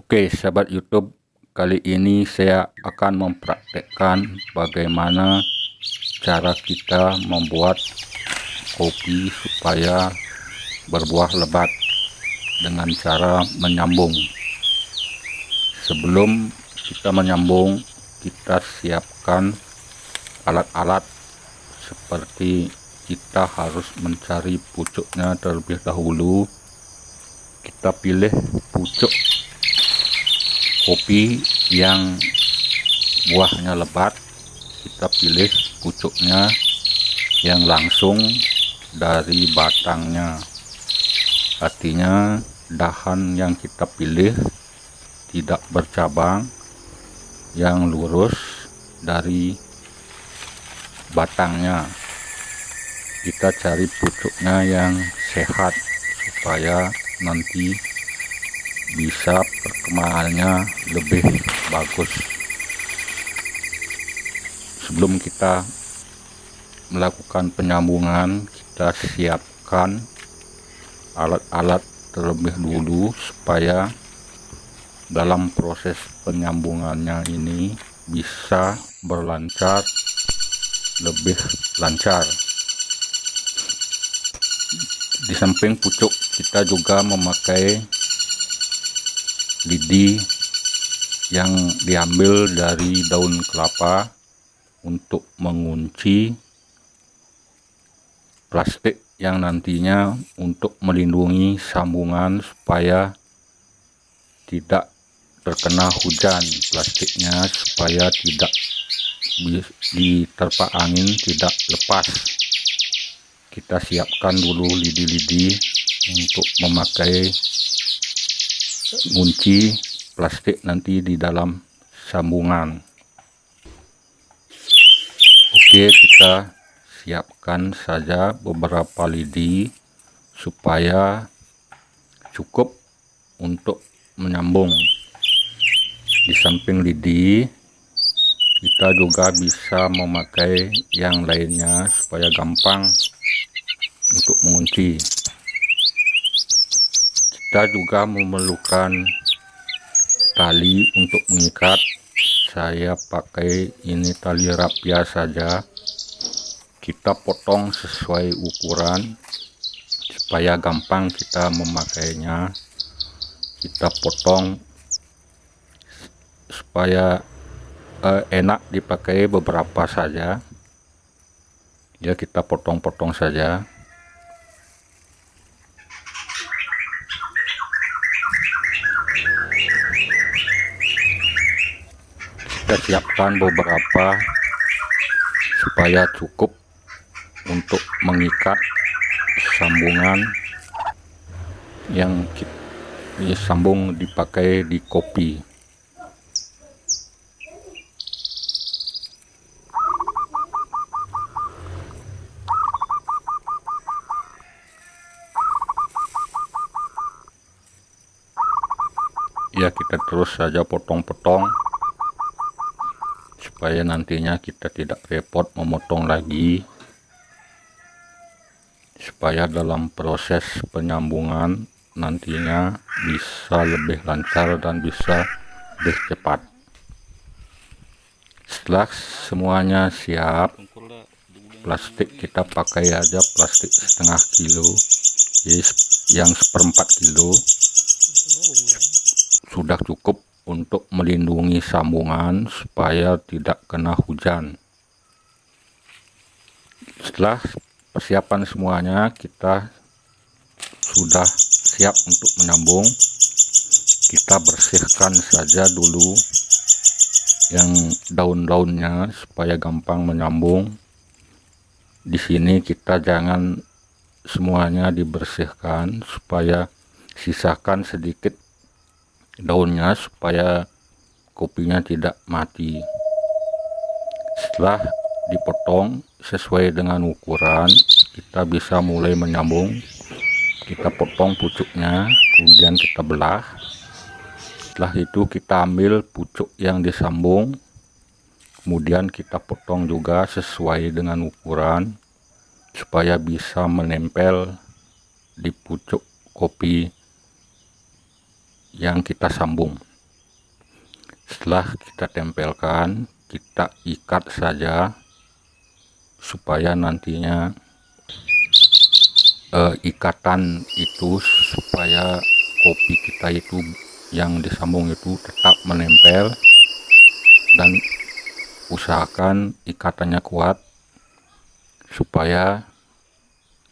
Oke, sahabat YouTube, kali ini saya akan mempraktekkan bagaimana cara kita membuat kopi supaya berbuah lebat dengan cara menyambung. Sebelum kita menyambung, kita siapkan alat-alat seperti kita harus mencari pucuknya terlebih dahulu. Kita pilih pucuk kopi yang buahnya lebat, kita pilih pucuknya yang langsung dari batangnya, artinya dahan yang kita pilih tidak bercabang, yang lurus dari batangnya. Kita cari pucuknya yang sehat supaya nanti bisa perkembangannya lebih bagus. Sebelum kita melakukan penyambungan, kita siapkan alat-alat terlebih dulu supaya dalam proses penyambungannya ini bisa berlancar, lebih lancar. Di samping pucuk, kita juga memakai lidi yang diambil dari daun kelapa untuk mengunci plastik yang nantinya untuk melindungi sambungan supaya tidak terkena hujan, plastiknya supaya tidak diterpa angin, tidak lepas. Kita siapkan dulu lidi-lidi untuk memakai kunci plastik nanti di dalam sambungan. Oke, kita siapkan saja beberapa lidi supaya cukup untuk menyambung. Di samping lidi, kita juga bisa memakai yang lainnya supaya gampang untuk mengunci. Kita juga memerlukan tali untuk mengikat. Saya pakai ini tali rapia saja. Kita potong sesuai ukuran supaya gampang kita memakainya. Kita potong supaya enak dipakai beberapa saja. Ya, kita potong-potong saja. Kita siapkan beberapa supaya cukup untuk mengikat sambungan yang disambung dipakai di kopi. Ya, kita terus saja potong-potong supaya nantinya kita tidak repot memotong lagi, supaya dalam proses penyambungan nantinya bisa lebih lancar dan bisa lebih cepat. Setelah semuanya siap, plastik kita pakai aja plastik setengah kilo, jadi yang 1/4 kilo sudah cukup untuk melindungi sambungan supaya tidak kena hujan. Setelah persiapan semuanya, kita sudah siap untuk menyambung. Kita bersihkan saja dulu yang daun-daunnya supaya gampang menyambung. Di sini kita jangan semuanya dibersihkan, supaya sisakan sedikit daunnya supaya kopinya tidak mati. Setelah dipotong sesuai dengan ukuran, kita bisa mulai menyambung. Kita potong pucuknya, kemudian kita belah. Setelah itu kita ambil pucuk yang disambung, kemudian kita potong juga sesuai dengan ukuran supaya bisa menempel di pucuk kopi yang kita sambung. Setelah kita tempelkan, kita ikat saja supaya nantinya ikatan itu, supaya kopi kita itu yang disambung itu tetap menempel, dan usahakan ikatannya kuat supaya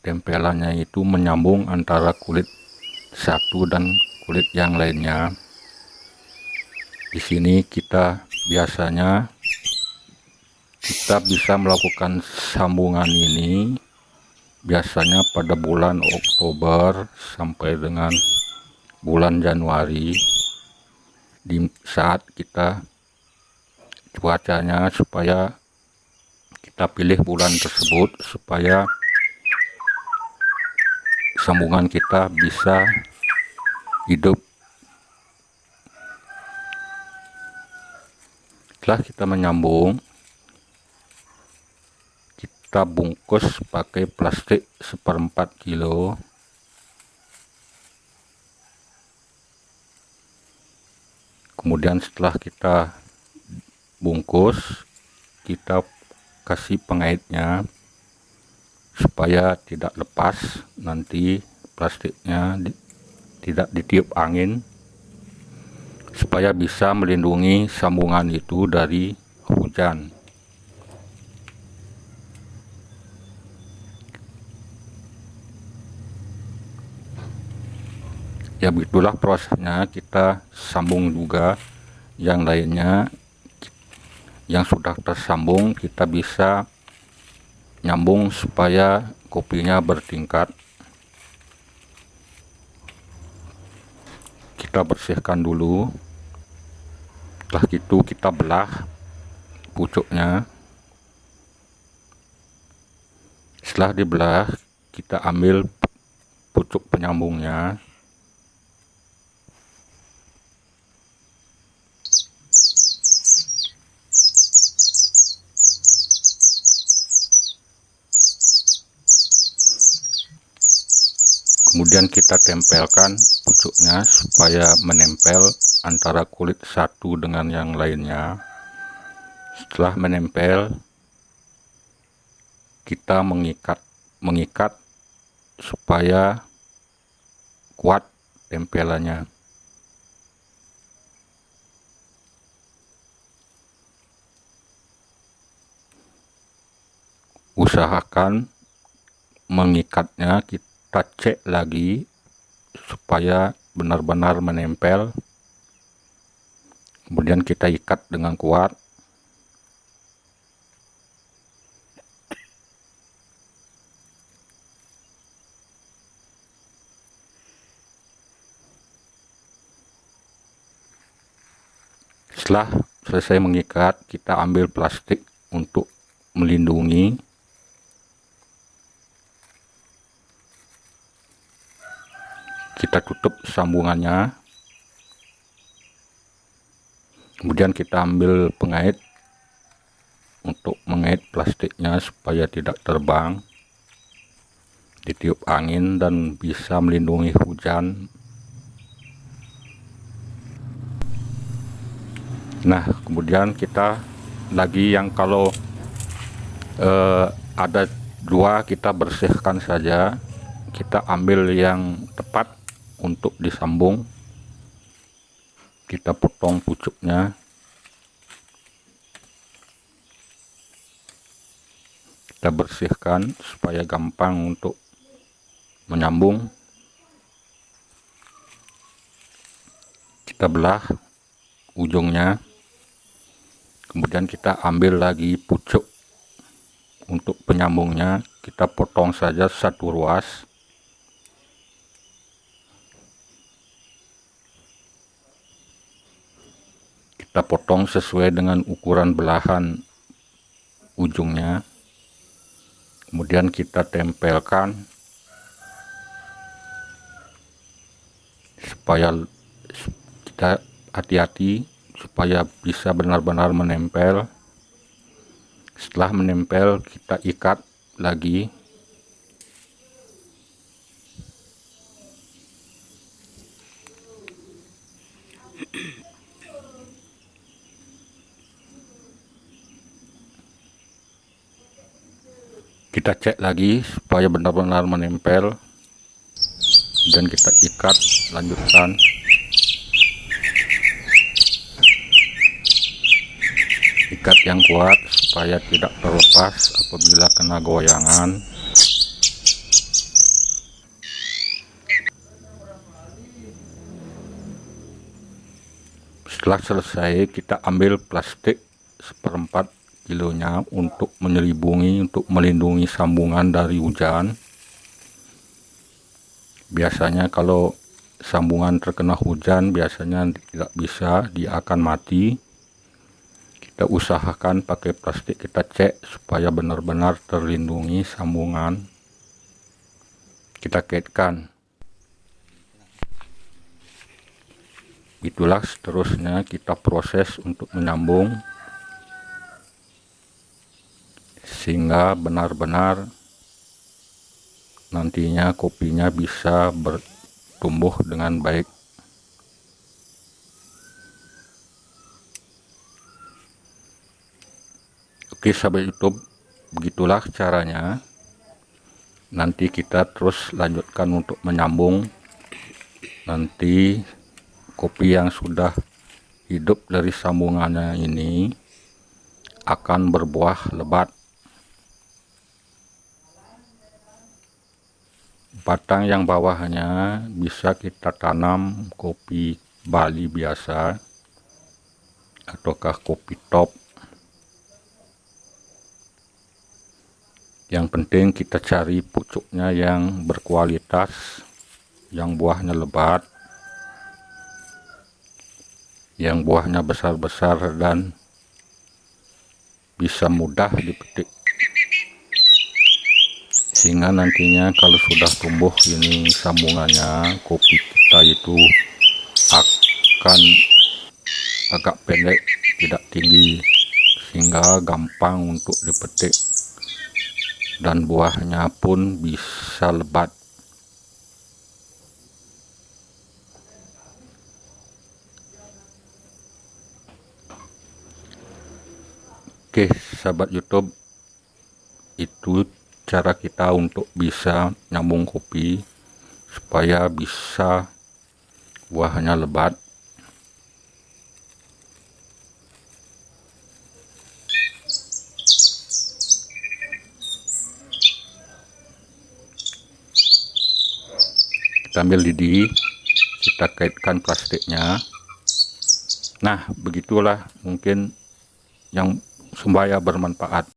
tempelannya itu menyambung antara kulit satu dan kulit yang lainnya. Di sini kita biasanya bisa melakukan sambungan ini biasanya pada bulan Oktober sampai dengan bulan Januari, di saat kita cuacanya, supaya kita pilih bulan tersebut supaya sambungan kita bisa hidup. Setelah kita menyambung, kita bungkus pakai plastik 1/4 kilo. Kemudian setelah kita bungkus, kita kasih pengaitnya supaya tidak lepas, nanti plastiknya tidak ditiup angin, supaya bisa melindungi sambungan itu dari hujan. Ya begitulah prosesnya, kita sambung juga yang lainnya. Yang sudah tersambung kita bisa nyambung supaya kopinya bertingkat. Kita bersihkan dulu, setelah itu kita belah pucuknya. Setelah dibelah, kita ambil pucuk penyambungnya. Kemudian kita tempelkan pucuknya supaya menempel antara kulit satu dengan yang lainnya. Setelah menempel, kita mengikat supaya kuat tempelannya. Usahakan mengikatnya kita cek lagi supaya benar-benar menempel. Kemudian kita ikat dengan kuat. Setelah selesai mengikat, kita ambil plastik untuk melindungi. Kita tutup sambungannya. Kemudian kita ambil pengait untuk mengait plastiknya supaya tidak terbang, ditiup angin, dan bisa melindungi hujan. Nah, kemudian kita lagi yang kalau ada dua, kita bersihkan saja. Kita ambil yang tepat untuk disambung, kita potong pucuknya, kita bersihkan supaya gampang untuk menyambung. Kita belah ujungnya, kemudian kita ambil lagi pucuk untuk penyambungnya, kita potong saja satu ruas. Kita potong sesuai dengan ukuran belahan ujungnya. Kemudian kita tempelkan supaya kita hati-hati supaya bisa benar-benar menempel. Setelah menempel, kita ikat lagi. Kita cek lagi supaya benar-benar menempel, dan kita ikat, lanjutkan. Ikat yang kuat supaya tidak terlepas apabila kena goyangan. Setelah selesai, kita ambil plastik 1/4 kilonya untuk melindungi sambungan dari hujan. Biasanya kalau sambungan terkena hujan biasanya tidak bisa, dia akan mati. Kita usahakan pakai plastik, kita cek supaya benar-benar terlindungi sambungan. Kita kaitkan. Itulah seterusnya kita proses untuk menyambung sehingga benar-benar nantinya kopinya bisa bertumbuh dengan baik. Oke sahabat YouTube, begitulah caranya. Nanti kita terus lanjutkan untuk menyambung. Nanti kopi yang sudah hidup dari sambungannya ini akan berbuah lebat. Batang yang bawahnya bisa kita tanam kopi Bali biasa ataukah kopi top. Yang penting kita cari pucuknya yang berkualitas, yang buahnya lebat, yang buahnya besar-besar dan bisa mudah dipetik, sehingga nantinya kalau sudah tumbuh ini sambungannya, kopi kita itu akan agak pendek, tidak tinggi, sehingga gampang untuk dipetik dan buahnya pun bisa lebat. Oke sahabat YouTube, itu cara kita untuk bisa nyambung kopi supaya bisa buahnya lebat. Kita ambil lidi, kita kaitkan plastiknya. Nah begitulah mungkin yang supaya bermanfaat.